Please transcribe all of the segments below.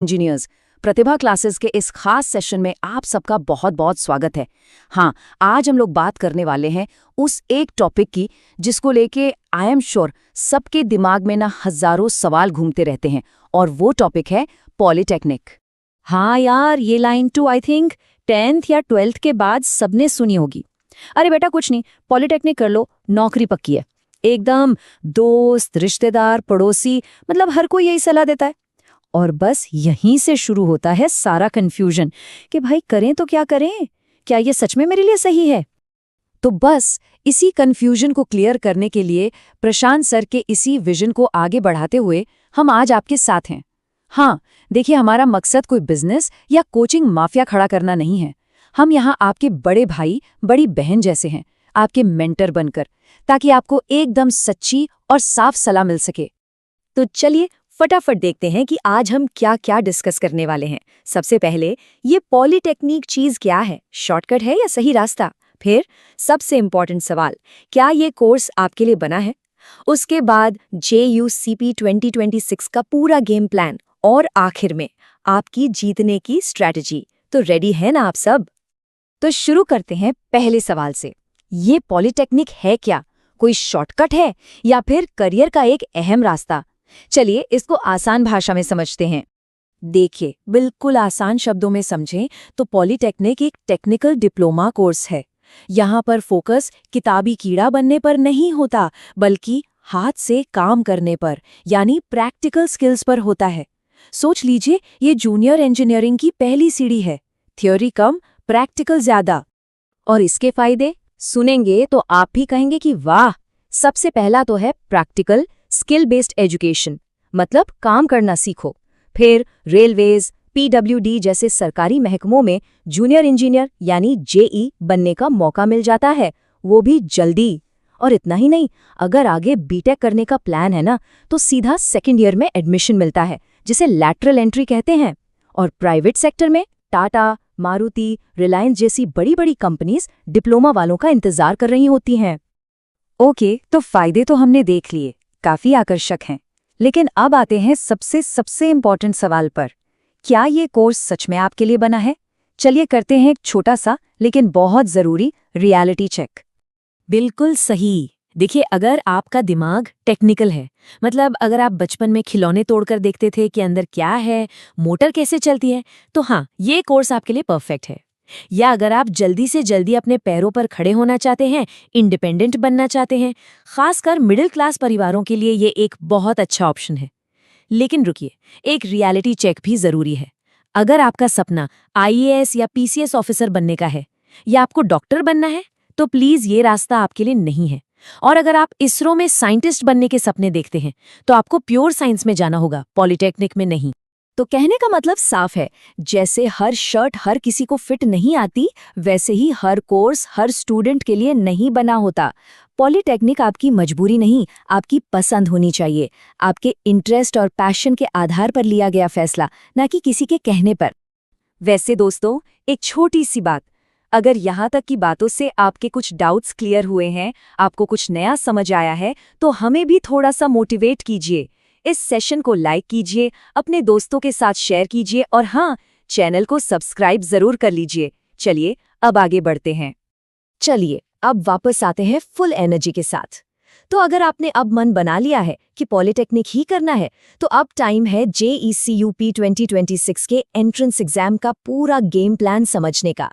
Engineers प्रतिभा classes के इस खास सेशन में आप सबका बहुत बहुत स्वागत है। हाँ, आज हम लोग बात करने वाले हैं उस एक टॉपिक की जिसको लेके आई एम श्योर सबके दिमाग में ना हजारों सवाल घूमते रहते हैं, और वो टॉपिक है पॉलिटेक्निक। हाँ यार, ये लाइन तो आई थिंक 10th या 12th के बाद सबने सुनी होगी। अरे बेटा कुछ नहीं, पॉलिटेक्निक कर लो, नौकरी पक्की है। एकदम दोस्त, रिश्तेदार, पड़ोसी, मतलब हर कोई यही सलाह देता है। और बस यहीं से शुरू होता है सारा कंफ्यूजन कि भाई करें तो क्या करें, क्या ये सच में मेरे लिए सही है। तो बस इसी कंफ्यूजन को क्लियर करने के लिए प्रशांत सर के इसी विजन को आगे बढ़ाते हुए हम आज आपके साथ हैं। हाँ, देखिए, हमारा मकसद कोई बिजनेस या कोचिंग माफिया खड़ा करना नहीं है। हम यहाँ आपके बड़े भाई बड़ी बहन जैसे हैं, आपके मेंटर बनकर, ताकि आपको एकदम सच्ची और साफ सलाह मिल सके। तो चलिए फटाफट देखते हैं कि आज हम क्या क्या डिस्कस करने वाले हैं। सबसे पहले, ये पॉलिटेक्निक चीज क्या है, शॉर्टकट है या सही रास्ता। फिर सबसे इंपॉर्टेंट सवाल, क्या ये कोर्स आपके लिए बना है। उसके बाद JUCP 2026 का पूरा गेम प्लान, और आखिर में आपकी जीतने की स्ट्रैटेजी। तो रेडी है ना आप सब? तो शुरू करते हैं पहले सवाल से। ये पॉलिटेक्निक है क्या? कोई शॉर्टकट है या फिर करियर का एक अहम रास्ता? चलिए इसको आसान भाषा में समझते हैं। देखिए, बिल्कुल आसान शब्दों में समझें तो पॉलिटेक्निक एक टेक्निकल डिप्लोमा कोर्स है। यहाँ पर फोकस किताबी कीड़ा बनने पर नहीं होता, बल्कि हाथ से काम करने पर, यानी प्रैक्टिकल स्किल्स पर होता है। सोच लीजिए, ये जूनियर इंजीनियरिंग की पहली सीढ़ी है। थ्योरी कम, प्रैक्टिकल ज्यादा। और इसके फायदे सुनेंगे तो आप भी कहेंगे कि वाह। सबसे पहला तो है प्रैक्टिकल स्किल बेस्ड एजुकेशन, मतलब काम करना सीखो। फिर रेलवेज, PWD जैसे सरकारी महकमों में जूनियर इंजीनियर यानी JE बनने का मौका मिल जाता है, वो भी जल्दी। और इतना ही नहीं, अगर आगे बीटेक करने का प्लान है ना, तो सीधा सेकेंड ईयर में एडमिशन मिलता है, जिसे लैटरल एंट्री कहते हैं। और प्राइवेट सेक्टर में टाटा, मारुति, रिलायंस जैसी बड़ी बड़ी कंपनीज डिप्लोमा वालों का इंतजार कर रही होती हैं। ओके, तो फायदे तो हमने देख लिए, काफी आकर्षक हैं। लेकिन अब आते हैं सबसे इम्पोर्टेंट सवाल पर। क्या ये कोर्स सच में आपके लिए बना है? चलिए करते हैं एक छोटा सा लेकिन बहुत जरूरी रियलिटी चेक। बिल्कुल सही। देखिए, अगर आपका दिमाग टेक्निकल है, मतलब अगर आप बचपन में खिलौने तोड़कर देखते थे कि अंदर क्या है, मोटर कैसे चलती है, तो हाँ, ये कोर्स आपके लिए परफेक्ट है। या अगर आप जल्दी से जल्दी अपने पैरों पर खड़े होना चाहते हैं, इंडिपेंडेंट बनना चाहते हैं, खासकर मिडिल क्लास परिवारों के लिए ये एक बहुत अच्छा ऑप्शन है। लेकिन रुकिए, एक रियलिटी चेक भी जरूरी है। अगर आपका सपना IAS या PCS ऑफिसर बनने का है, या आपको डॉक्टर बनना है, तो प्लीज ये रास्ता आपके लिए नहीं है। और अगर आप इसरो में साइंटिस्ट बनने के सपने देखते हैं, तो आपको प्योर साइंस में जाना होगा, पॉलिटेक्निक में नहीं। तो कहने का मतलब साफ है, जैसे हर शर्ट हर किसी को फिट नहीं आती, वैसे ही हर कोर्स हर स्टूडेंट के लिए नहीं बना होता। पॉलिटेक्निक आपकी मजबूरी नहीं, आपकी पसंद होनी चाहिए। आपके इंटरेस्ट और पैशन के आधार पर लिया गया फैसला, ना कि किसी के कहने पर। वैसे दोस्तों, एक छोटी सी बात, अगर यहाँ तक की बातों से आपके कुछ डाउट्स क्लियर हुए हैं, आपको कुछ नया समझ आया है, तो हमें भी थोड़ा सा मोटिवेट कीजिए। इस सेशन को लाइक कीजिए, अपने दोस्तों के साथ शेयर कीजिए, और हाँ, चैनल को सब्सक्राइब जरूर कर लीजिए। चलिए अब आगे बढ़ते हैं। चलिए अब वापस आते हैं फुल एनर्जी के साथ। तो अगर आपने अब मन बना लिया है कि पॉलिटेक्निक ही करना है, तो अब टाइम है JECUP 2026 के एंट्रेंस एग्जाम का पूरा गेम प्लान समझने का।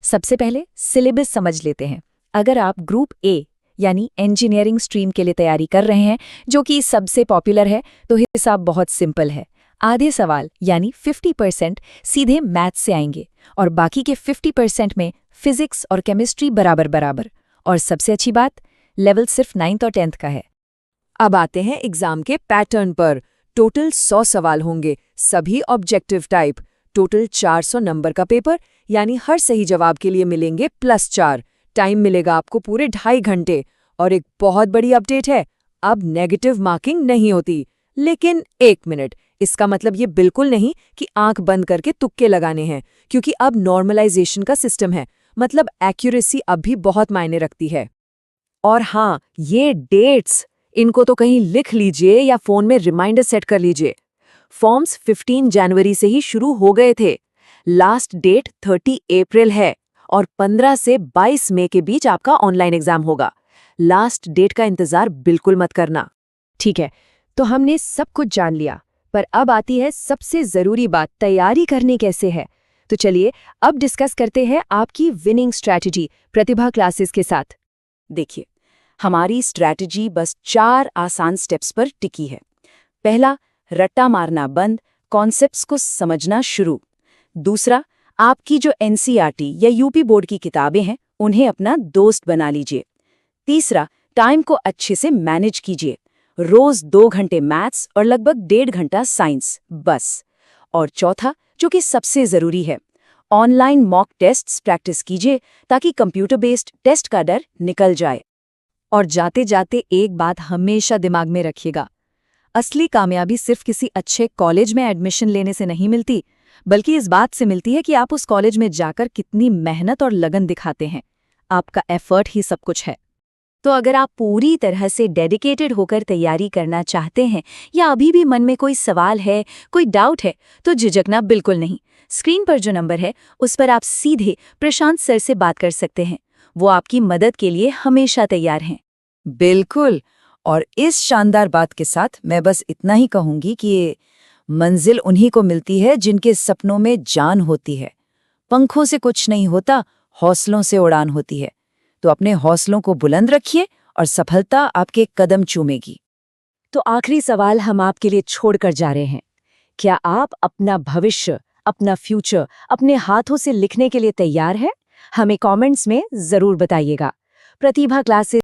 सबसे पहले सिलेबस समझ लेते हैं। अगर आप ग्रुप A यानी इंजीनियरिंग स्ट्रीम के लिए तैयारी कर रहे हैं, जो कि सबसे पॉपुलर है, तो हिसाब बहुत सिंपल है। आधे सवाल यानी 50% सीधे मैथ्स से आएंगे, और बाकी के 50% में फिजिक्स और केमिस्ट्री बराबर बराबर। और सबसे अच्छी बात, लेवल सिर्फ 9th और 10th का है। अब आते हैं एग्जाम के पैटर्न पर। टोटल 100 सवाल होंगे, सभी ऑब्जेक्टिव टाइप। टोटल 400 नंबर का पेपर, यानी हर सही जवाब के लिए मिलेंगे +4। टाइम मिलेगा आपको पूरे 2.5 घंटे। और एक बहुत बड़ी अपडेट है, अब नेगेटिव मार्किंग नहीं होती। लेकिन 1 मिनट, इसका मतलब ये बिल्कुल नहीं कि आंख बंद करके तुक्के लगाने हैं, क्योंकि अब नॉर्मलाइजेशन का सिस्टम है, मतलब एक्यूरेसी अब भी बहुत मायने रखती है। और हाँ, ये डेट्स, इनको तो कहीं लिख लीजिए या फोन में रिमाइंडर सेट कर लीजिए। फॉर्म्स 15 जनवरी से ही शुरू हो गए थे। लास्ट डेट 30 अप्रैल है और 15 से 22 मई के बीच आपका ऑनलाइन एग्जाम होगा। लास्ट डेट का इंतजार बिल्कुल मत करना। ठीक है, तो हमने सब कुछ जान लिया, पर अब आती है सबसे जरूरी बात, तैयारी करनी कैसे है। तो चलिए अब डिस्कस करते हैं आपकी विनिंग स्ट्रैटेजी प्रतिभा क्लासेस के साथ। देखिए, हमारी स्ट्रैटेजी बस 4 आसान स्टेप्स पर टिकी है। पहला, रट्टा मारना बंद, कॉन्सेप्ट्स को समझना शुरू। दूसरा, आपकी जो एनसीईआरटी या यूपी बोर्ड की किताबें हैं उन्हें अपना दोस्त बना लीजिए। तीसरा, टाइम को अच्छे से मैनेज कीजिए। रोज 2 घंटे मैथ्स और लगभग 1.5 घंटा साइंस, बस। और चौथा, जो कि सबसे जरूरी है, ऑनलाइन मॉक टेस्ट्स प्रैक्टिस कीजिए ताकि कंप्यूटर बेस्ड टेस्ट का डर निकल जाए। और जाते जाते एक बात हमेशा दिमाग में रखिएगा, असली कामयाबी सिर्फ किसी अच्छे कॉलेज में एडमिशन लेने से नहीं मिलती, बल्कि इस बात से मिलती है कि आप उस कॉलेज में जाकर कितनी मेहनत और लगन दिखाते हैं। आपका एफर्ट ही सब कुछ है। तो अगर आप पूरी तरह से डेडिकेटेड होकर तैयारी करना चाहते हैं या अभी भी मन में कोई सवाल है, कोई डाउट है, तो झिझकना बिल्कुल नहीं। स्क्रीन पर जो नंबर है उस पर आप सीधे प्रशांत सर से बात कर सकते हैं। वो आपकी मदद के लिए हमेशा तैयार हैं। बिल्कुल। और इस शानदार बात के साथ मैं बस इतना ही कहूंगी कि मंजिल उन्हीं को मिलती है जिनके सपनों में जान होती है। पंखों से कुछ नहीं होता, हौसलों से उड़ान होती है। तो अपने हौसलों को बुलंद रखिए और सफलता आपके कदम चूमेगी। तो आखिरी सवाल हम आपके लिए छोड़कर जा रहे हैं। क्या आप अपना भविष्य, अपना फ्यूचर अपने हाथों से लिखने के लिए तैयार हैं? हमें कमेंट्स में जरूर बताइएगा। प्रतिभा क्लासेस